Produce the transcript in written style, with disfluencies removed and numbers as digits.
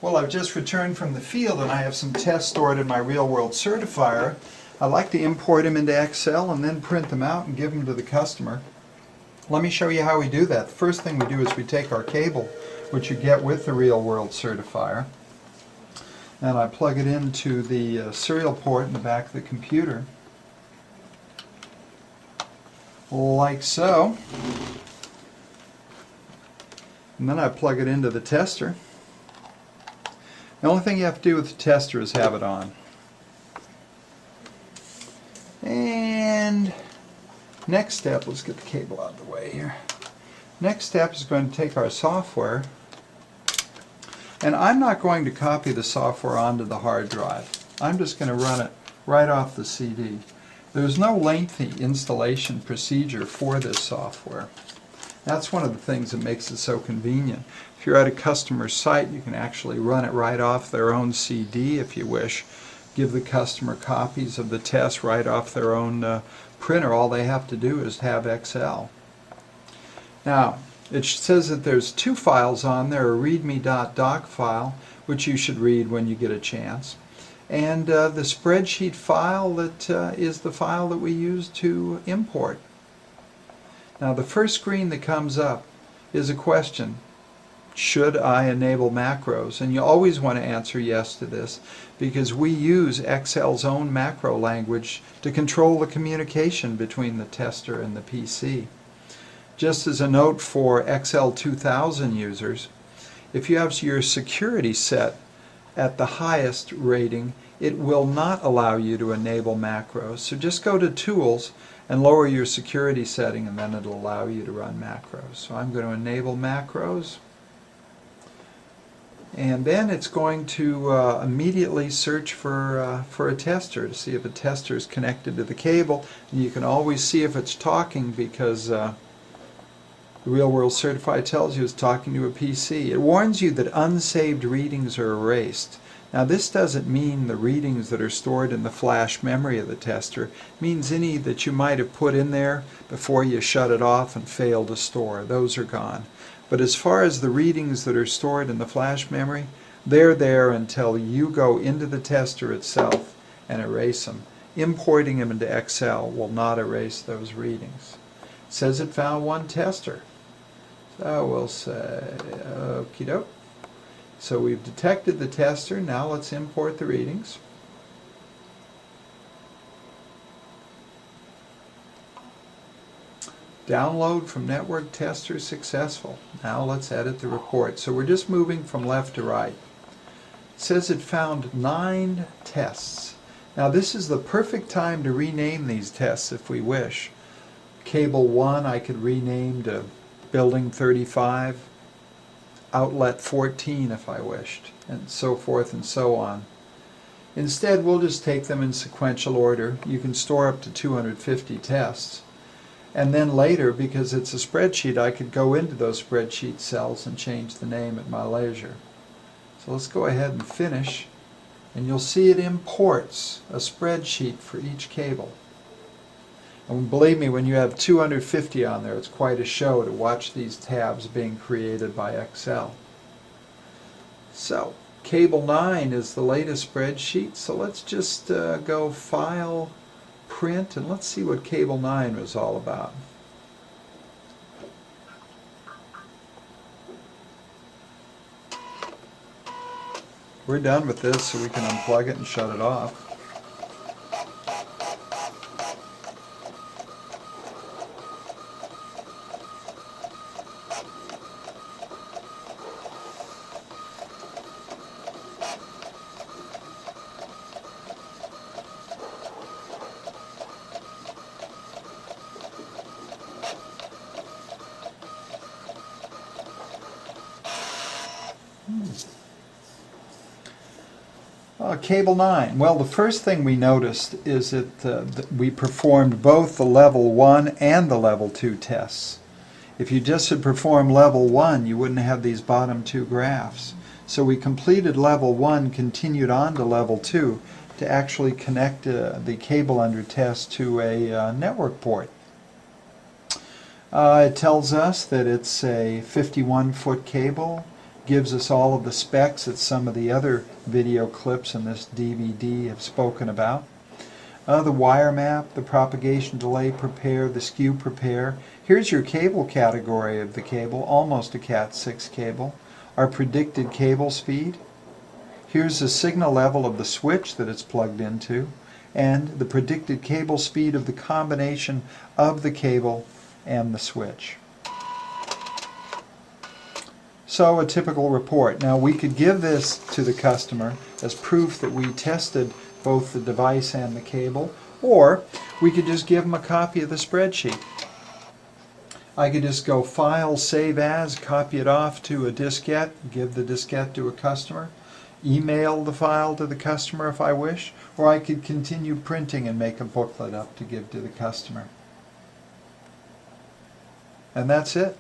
Well, I've just returned from the field and I have some tests stored in my real-world certifier. I like to import them into Excel and then print them out and give them to the customer. Let me show you how we do that. The first thing we do is we take our cable, which you get with the real-world certifier, and I plug it into the serial port in the back of the computer, like so. And then I plug it into the tester. The only thing you have to do with the tester is have it on. And next step, let's get the cable out of the way here. Next step is going to take our software, and I'm not going to copy the software onto the hard drive. I'm just going to run it right off the CD. There's no lengthy installation procedure for this software. That's one of the things that makes it so convenient. If you're at a customer's site, you can actually run it right off their own CD if you wish. Give the customer copies of the test right off their own printer. All they have to do is have Excel. Now, it says that there's two files on there, a readme.doc file, which you should read when you get a chance, and the spreadsheet file that is the file that we use to import. Now, the first screen that comes up is a question: should I enable macros? And you always want to answer yes to this, because we use Excel's own macro language to control the communication between the tester and the PC. Just as a note for Rwc1000 users, if you have your security set at the highest rating, it will not allow you to enable macros. So just go to Tools and lower your security setting, and then it'll allow you to run macros. So I'm going to enable macros, and then it's going to immediately search for a tester to see if a tester is connected to the cable. And you can always see if it's talking, because the Real World Certified tells you it's talking to a PC. It warns you that unsaved readings are erased. Now, this doesn't mean the readings that are stored in the flash memory of the tester. It means any that you might have put in there before you shut it off and failed to store. Those are gone. But as far as the readings that are stored in the flash memory, they're there until you go into the tester itself and erase them. Importing them into Excel will not erase those readings. It says it found one tester. So we'll say, okie doke. So we've detected the tester. Now let's import the readings. Download from network tester successful. Now let's edit the report. So we're just moving from left to right. It says it found 9 tests. Now this is the perfect time to rename these tests if we wish. Cable 1 I could rename to Building 35. Outlet 14 if I wished, and so forth and so on. Instead, we'll just take them in sequential order. You can store up to 250 tests. And then later, because it's a spreadsheet, I could go into those spreadsheet cells and change the name at my leisure. So let's go ahead and finish, and you'll see it imports a spreadsheet for each cable. And believe me, when you have 250 on there, it's quite a show to watch these tabs being created by Excel. So, Cable 9 is the latest spreadsheet, so let's just go File, Print, and let's see what Cable 9 was all about. We're done with this, so we can unplug it and shut it off. Cable 9. Well, the first thing we noticed is that we performed both the level 1 and the level 2 tests. If you just had performed level 1, you wouldn't have these bottom 2 graphs. So we completed level 1, continued on to level 2 to actually connect the cable under test to a network port. It tells us that it's a 51-foot cable, gives us all of the specs that some of the other video clips in this DVD have spoken about. The wire map, the propagation delay prepare, the skew prepare. Here's your cable category of the cable, almost a Cat6 cable. Our predicted cable speed. Here's the signal level of the switch that it's plugged into, and the predicted cable speed of the combination of the cable and the switch. So a typical report. Now we could give this to the customer as proof that we tested both the device and the cable, or we could just give them a copy of the spreadsheet. I could just go File, Save As, copy it off to a diskette, give the diskette to a customer, email the file to the customer if I wish, or I could continue printing and make a booklet up to give to the customer. And that's it.